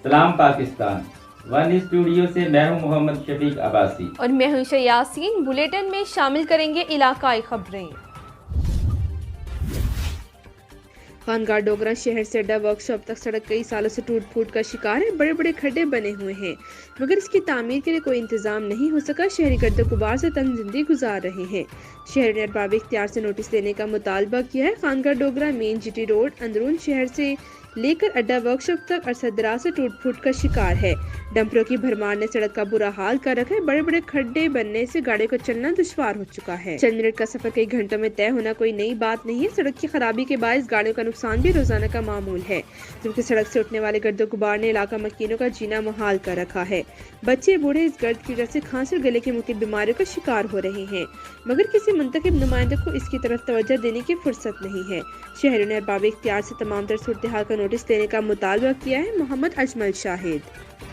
سلام Pakistan, one studio سے میں ہوں محمد شفیق عباسی اور میں ہوں یاسین۔ بلیٹن میں شامل کریں گے علاقائی خبریں۔ خانگاہ ڈوگرہ شہر سے اڈا ورک شاپ تک سڑک کئی سالوں سے ٹوٹ پھوٹ کا شکار ہے۔ بڑے بڑے کھڈے بنے ہوئے ہیں مگر اس کی تعمیر کے لیے کوئی انتظام نہیں ہو سکا۔ شہری گرد و غبار سے تنگ زندگی گزار رہے ہیں۔ شہر نے ارباب اختیار سے نوٹس دینے کا مطالبہ کیا ہے۔ خانگاہ ڈوگرہ مین جی ٹی روڈ اندرون شہر سے لے کر اڈا ورک شاپ تک عرصہ دراز سے ٹوٹ پھوٹ کا شکار ہے۔ ڈمپروں کی بھرمار نے سڑک کا برا حال کر رکھا ہے۔ بڑے بڑے کھڈے بننے سے گاڑیوں کا چلنا دشوار ہو چکا ہے۔ چند منٹ کا سفر کئی گھنٹوں میں طے ہونا کوئی نئی بات نہیں ہے۔ سڑک کی خرابی کے باعث گاڑیوں کا نقصان بھی روزانہ کا معمول ہے، جبکہ سڑک سے اٹھنے والے گرد و غبار نے علاقہ مکینوں کا جینا محال کر رکھا ہے۔ بچے بوڑھے اس گرد کی وجہ سے کھانسی اور گلے کی مختلف بیماریوں کا شکار ہو رہے ہیں، مگر کسی منتخب نمائندے کو اس کی طرف توجہ دینے کی فرصت نہیں ہے۔ شہریوں نے ارباب اختیار سے تمام تر صورتحال کا نوٹس لینے کا مطالبہ کیا ہے۔ محمد اجمل شاہد۔